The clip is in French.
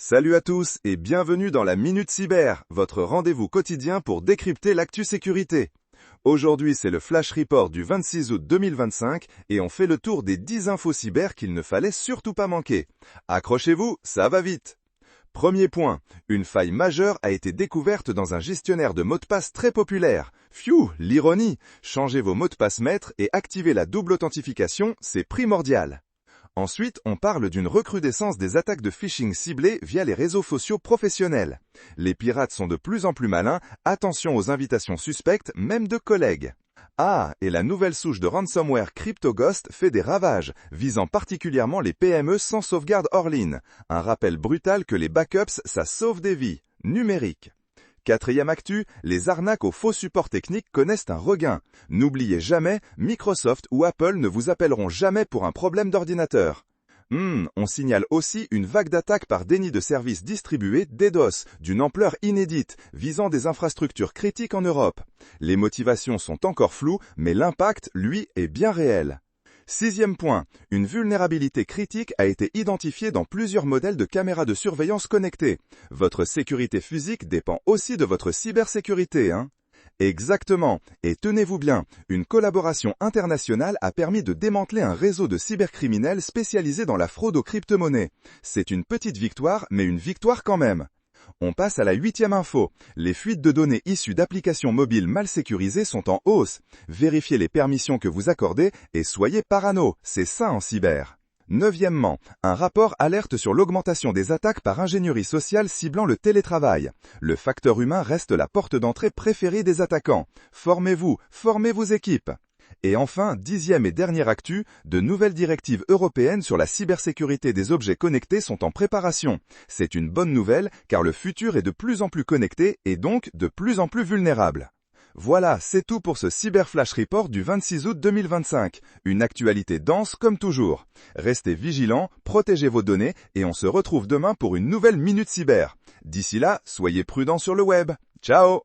Salut à tous et bienvenue dans la Minute Cyber, votre rendez-vous quotidien pour décrypter l'actu sécurité. Aujourd'hui, c'est le Flash Report du 26 août 2025 et on fait le tour des 10 infos cyber qu'il ne fallait surtout pas manquer. Accrochez-vous, ça va vite. Premier point, une faille majeure a été découverte dans un gestionnaire de mots de passe très populaire. Pfiou, l'ironie! Changez vos mots de passe maîtres et activez la double authentification, c'est primordial. Ensuite, on parle d'une recrudescence des attaques de phishing ciblées via les réseaux sociaux professionnels. Les pirates sont de plus en plus malins, attention aux invitations suspectes, même de collègues. Ah, et la nouvelle souche de ransomware CryptoGhost fait des ravages, visant particulièrement les PME sans sauvegarde hors ligne. Un rappel brutal que les backups, ça sauve des vies. Numérique. Quatrième actu, les arnaques aux faux supports techniques connaissent un regain. N'oubliez jamais, Microsoft ou Apple ne vous appelleront jamais pour un problème d'ordinateur. On signale aussi une vague d'attaques par déni de services distribués DDoS, d'une ampleur inédite, visant des infrastructures critiques en Europe. Les motivations sont encore floues, mais l'impact, lui, est bien réel. Sixième point, une vulnérabilité critique a été identifiée dans plusieurs modèles de caméras de surveillance connectées. Votre sécurité physique dépend aussi de votre cybersécurité, hein? Exactement. Et tenez-vous bien, une collaboration internationale a permis de démanteler un réseau de cybercriminels spécialisés dans la fraude aux crypto-monnaies. C'est une petite victoire, mais une victoire quand même. On passe à la 8e info. Les fuites de données issues d'applications mobiles mal sécurisées sont en hausse. Vérifiez les permissions que vous accordez et soyez parano, c'est ça en cyber. 9e, un rapport alerte sur l'augmentation des attaques par ingénierie sociale ciblant le télétravail. Le facteur humain reste la porte d'entrée préférée des attaquants. Formez-vous, formez vos équipes. Et enfin, 10e et dernière actu, de nouvelles directives européennes sur la cybersécurité des objets connectés sont en préparation. C'est une bonne nouvelle car le futur est de plus en plus connecté et donc de plus en plus vulnérable. Voilà, c'est tout pour ce Cyber Flash Report du 26 août 2025. Une actualité dense comme toujours. Restez vigilants, protégez vos données et on se retrouve demain pour une nouvelle Minute Cyber. D'ici là, soyez prudents sur le web. Ciao!